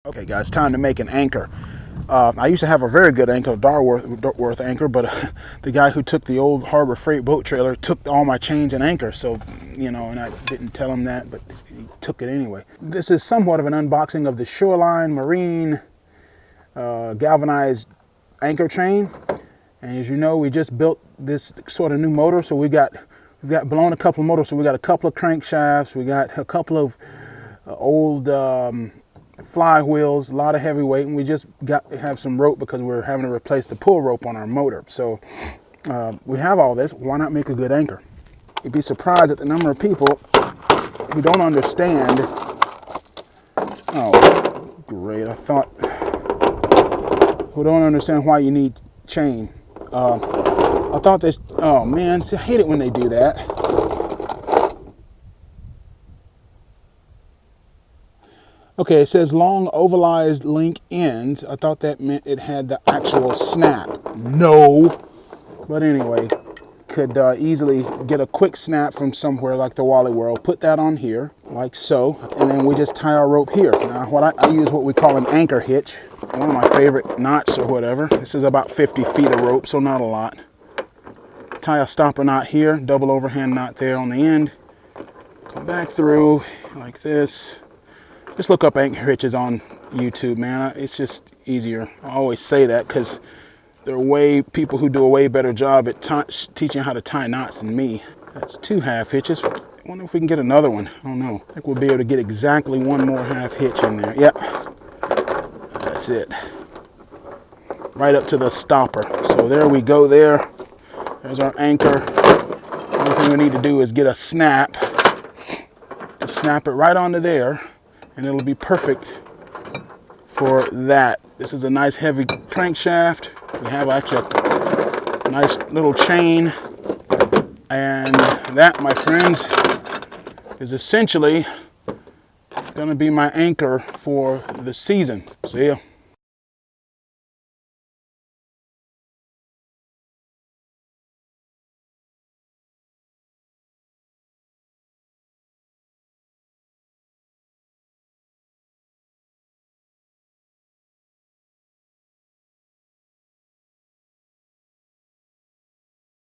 Okay guys, time to make an anchor. I used to have a very good anchor, a Dartworth anchor, but the guy who took the old Harbor Freight boat trailer took all my chains and anchor. So, you know, and I didn't tell him that, but he took it anyway. This is somewhat of an unboxing of the Shoreline Marine galvanized anchor chain. And as you know, we just built this sort of new motor. So we've got blown a couple of motors. So we got a couple of crankshafts. We got a couple of old flywheels, a lot of heavy weight, and we just got to have some rope because we're having to replace the pull rope on our motor. So we have all this. Why not make a good anchor? You'd be surprised at the number of people who don't understand. Oh, great! I thought who don't understand why you need chain. I thought this. Oh man, see, I hate it when they do that. Okay, it says long ovalized link ends. I thought that meant it had the actual snap. No. But anyway, could easily get a quick snap from somewhere like the Wally World. Put that on here, like so. And then we just tie our rope here. Now, I use what we call an anchor hitch. One of my favorite knots or whatever. This is about 50 feet of rope, so not a lot. Tie a stopper knot here, double overhand knot there on the end. Come back through like this. Just look up anchor hitches on YouTube, man. It's just easier. I always say that because there are people who do a way better job at teaching how to tie knots than me. That's 2 half hitches. I wonder if we can get another one. I don't know. I think we'll be able to get exactly 1 more half hitch in there. Yep. That's it. Right up to the stopper. So there we go there. There's our anchor. The only thing we need to do is get a snap. To snap it right onto there. And it'll be perfect for that. This is a nice heavy crankshaft. We have actually a nice little chain. And that, my friends, is essentially going to be my anchor for the season. See ya.